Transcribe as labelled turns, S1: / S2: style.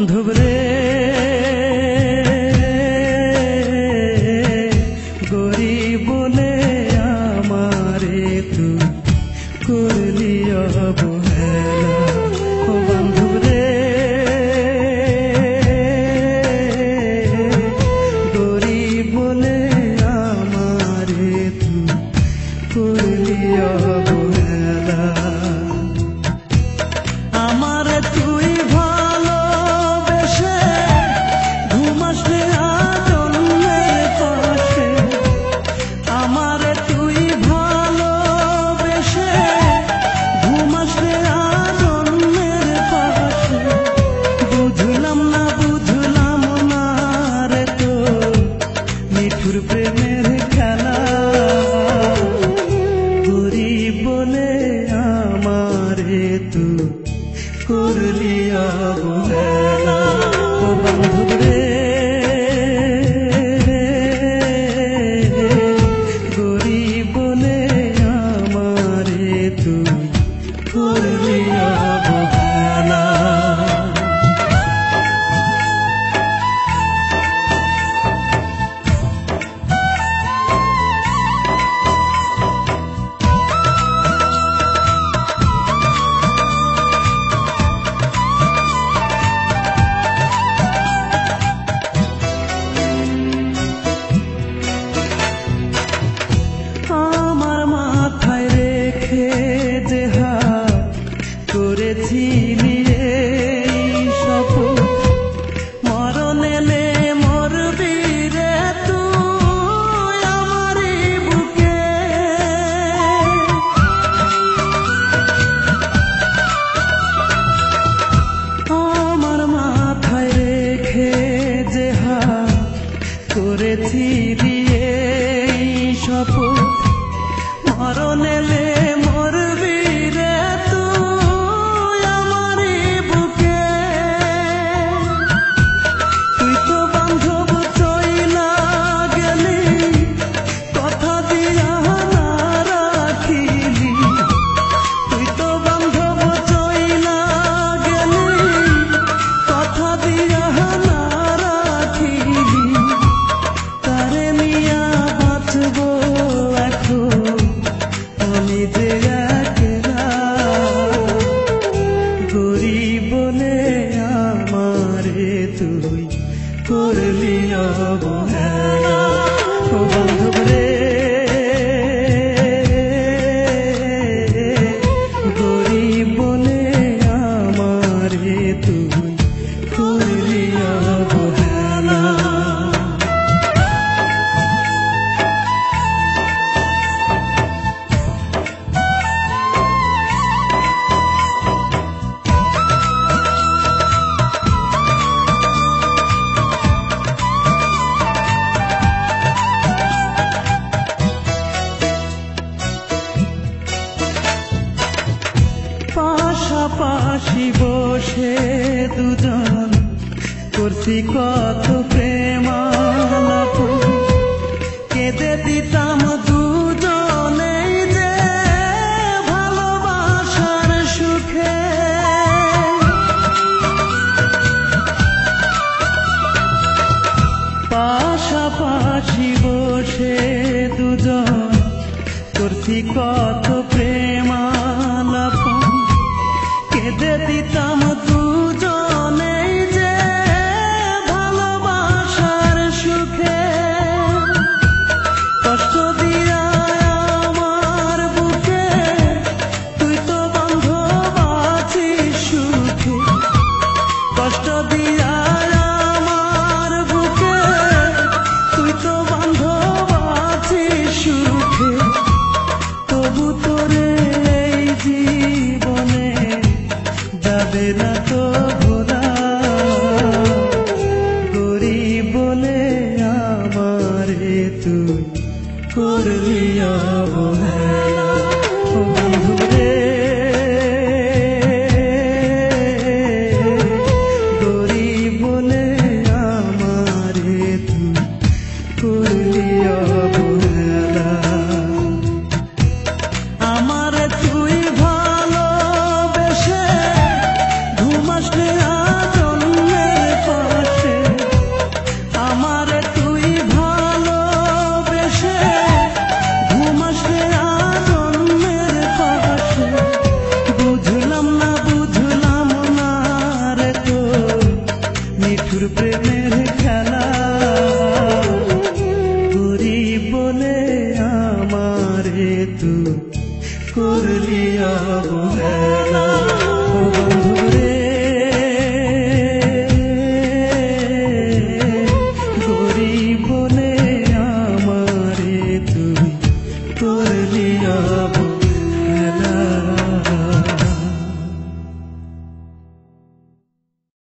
S1: বান্ধব রে গরিব বলে আমারে তুই করলি অবহেলা। ও বান্ধব রে গরিব বলে আমারে তুই করলি অবহেলা। আমারে তুই ভালোবেসে ঘুমাসলে আজন্মের পাশে, আমারে তুই ভালোবেসে ঘুমাসলে আজন্মের পাশে। বুঝলাম না রে তো নিঠুর প্রেমের খেলা। গরিব বলে আমারে তুই করলি অবহেলা। ও বান্ধব রে গরিব বলে আমারে তুই করলি অবহেলা। আমার মাথায় রেখে যে হাত করেছিলি এই শপথ, মরণ এলে মরবি রে তুই আমারই বুকে। আমার মাথায় রেখে যে হাত করেছিলি এই শপথ, মরণ এলে মরবি রে তুই আমারই বুকে। তুই তো বান্ধব চইলা গেলি কথা দিয়া না রাখিলি। তুই তো বান্ধব চইলা গেলি কথা দিয়া না রাখিলি। তারে নিয়া বাঁচবো এখন আমি যে একেলা। গরিব বলে আমারে তুই করলি অবহেলা। ও বান্ধব রে গরিব বলে আমারে তুই করলি অবহেলা। পাশাপাশি বসে দুজন করছি কত প্রেমালাপ, কেঁদে দিতাম দুজনেই যে ভালোবাসার সুখে। পাশাপাশি বসে দুজন করছি কত প্রেমালাপ, কেঁদে দিতাম দুজনেই যে ভালোবাসার সুখে। কষ্ট দিয়া আমার বুকে তুই তো বান্ধব আছিস সুখে। কষ্ট দিয়া আমার বুকে তুই তো বান্ধব আছিস সুখে। তবু তোরে করলি অবহেলা ও বন্ধু রে